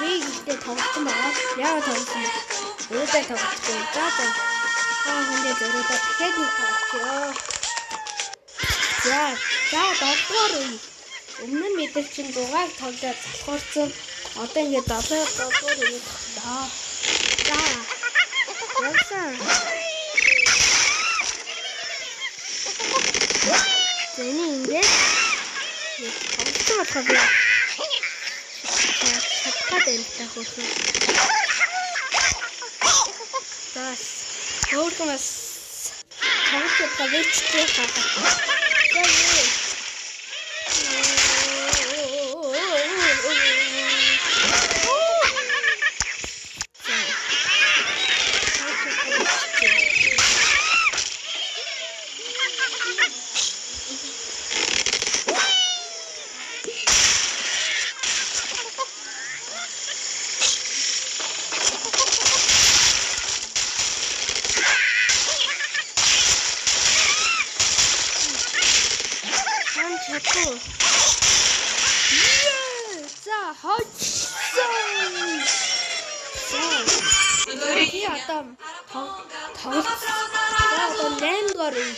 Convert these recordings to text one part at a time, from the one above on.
Bir işte tavuktum var. Ya tavuktum. Burada tavuktum zaten. 근데 저러다 패딩 탔죠. 자, 덕거를 없는 밑에 친구가 덕자 덕거좀 어떤 게 덕을 덕거를 나. 자, 쟤는 이제 덕수가 덕이야. 자, 된다고. 자, 겨울동안 저렇게 왜 죽게 가가? 여기 어떤 어떤 랜거를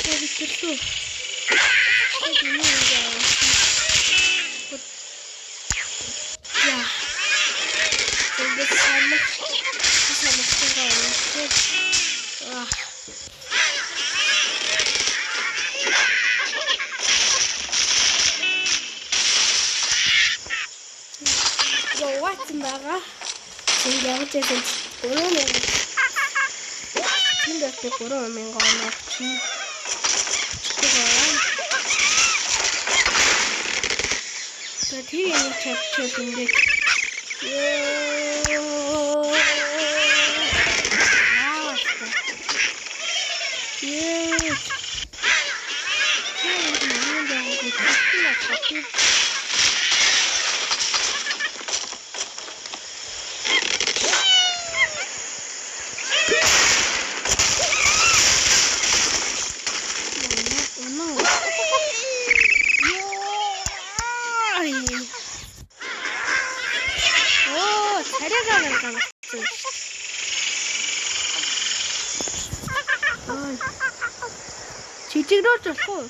여기 또 여기 있는 야 여기 삶은 와 Wattenbacher sind ja heute sind Kolonnen. Sind das die Kolonnen gar nicht? Natürlich nicht Chapter finde ich. 지치러졌어.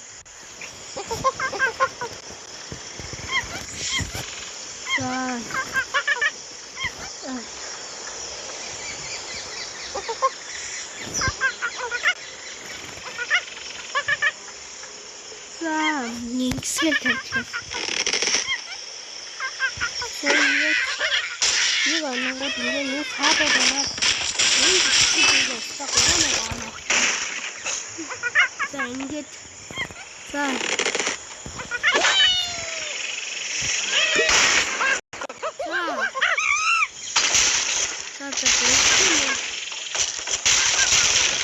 자, 닉스를 펼쳤어. 이거 없는 거 이거 400원에 이거 없어. 그러면 안 와. 자, 이제 자,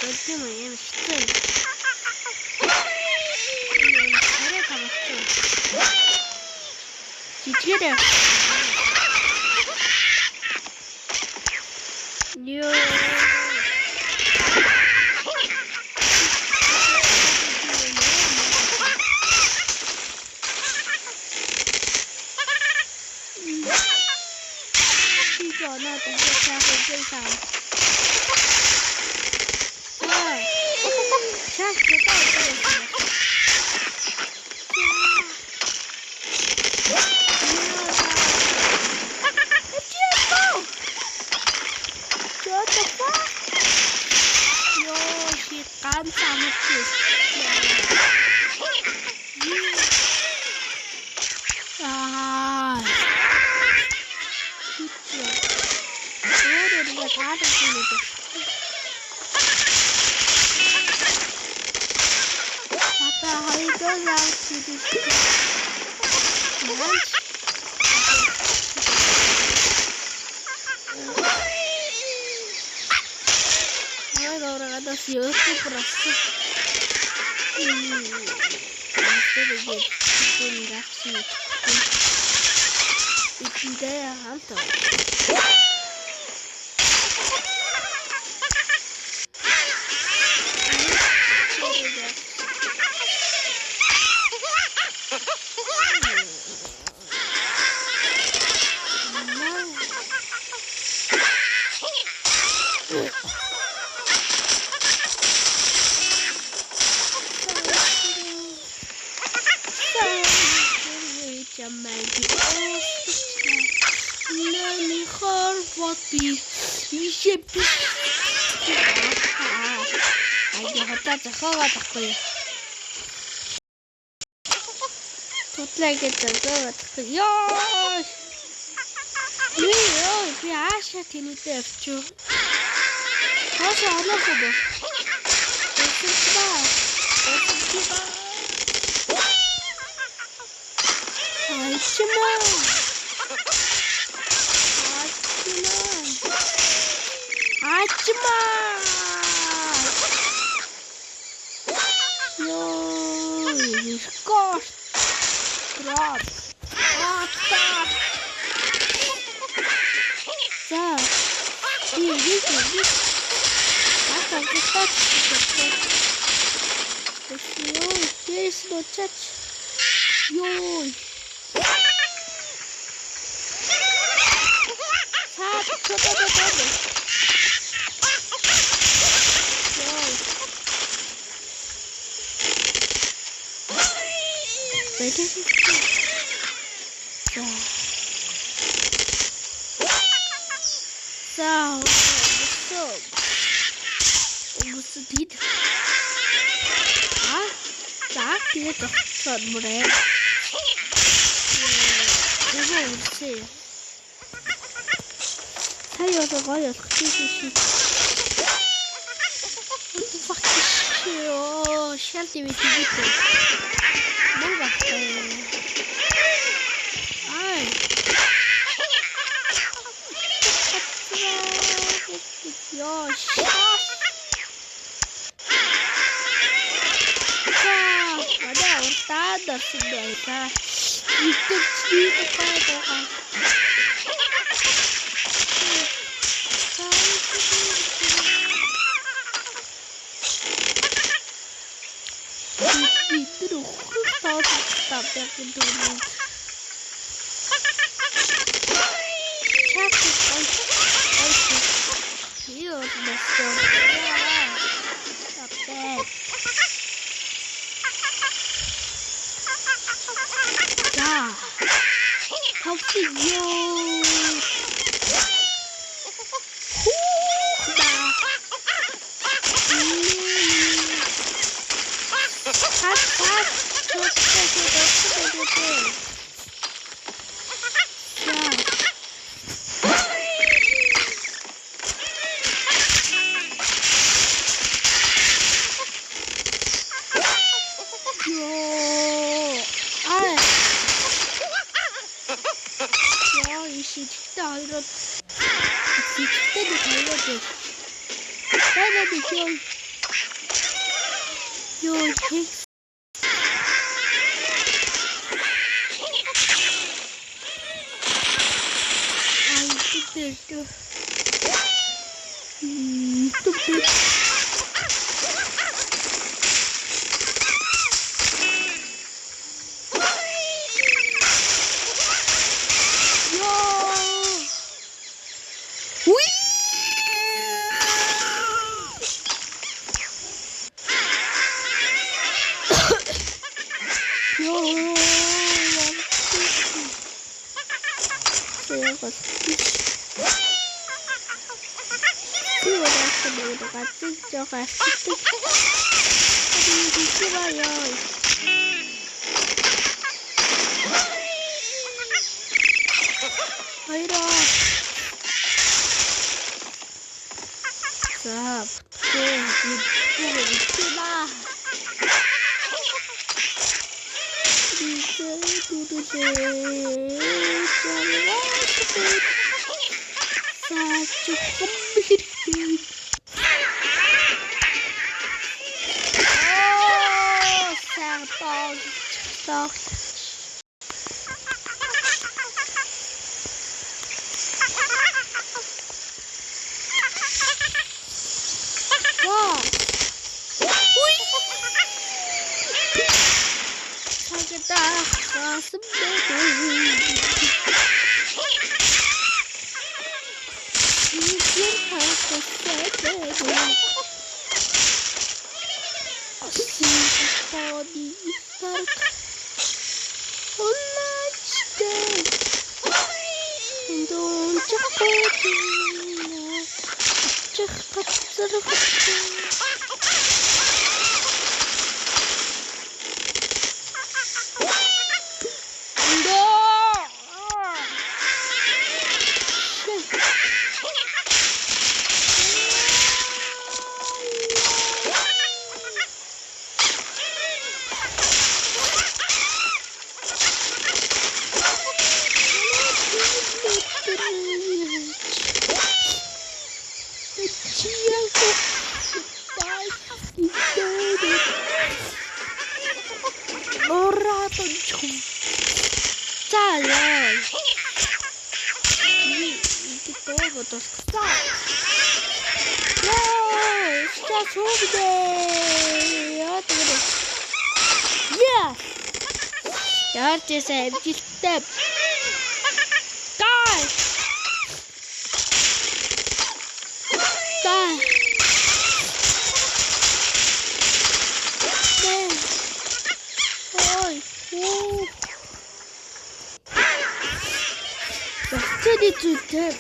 멸치면 얘는 시끄러워. 얘는 잘해 가봤어. 지체를. Ahora das Jahre gebracht. Idee hamta. Заховаад ахгүй. Тутлаа гэж зовоод ахгүй. Ёо! Би аашаа тэнийдээ явчих. Хаашаа оноох уу? Ачмаа. Gosh, drop. Stop. So, this. After the touch, there is no touch. Yo. Gusto dito. Тэгээд зогсоод мөрөө. Үгүй. Таяа гоё хэлсэн. Fuck this. Шалти ми тийгтэй. Мөн багтай. Ёо. Надо сюда это. 썩. 와. 사겠다. 왔습니다. 이제 하고 싶어도. 어디 있을까? 올라치대. 운동 잡고지나. 짝짝짝짝. 뭐라도 좀 잘라. 이게 또부터 싸. 야, 진짜 좋은데. 어떻게? 야, 여기서 empty step. Ready to step.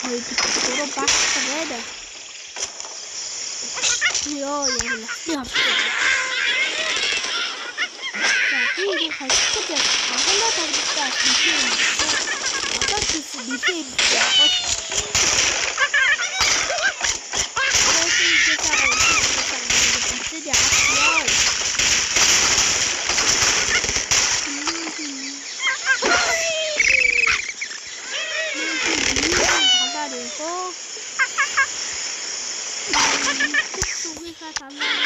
Hãy subscribe cho kênh Ghiền Mì Gõ để không bỏ lỡ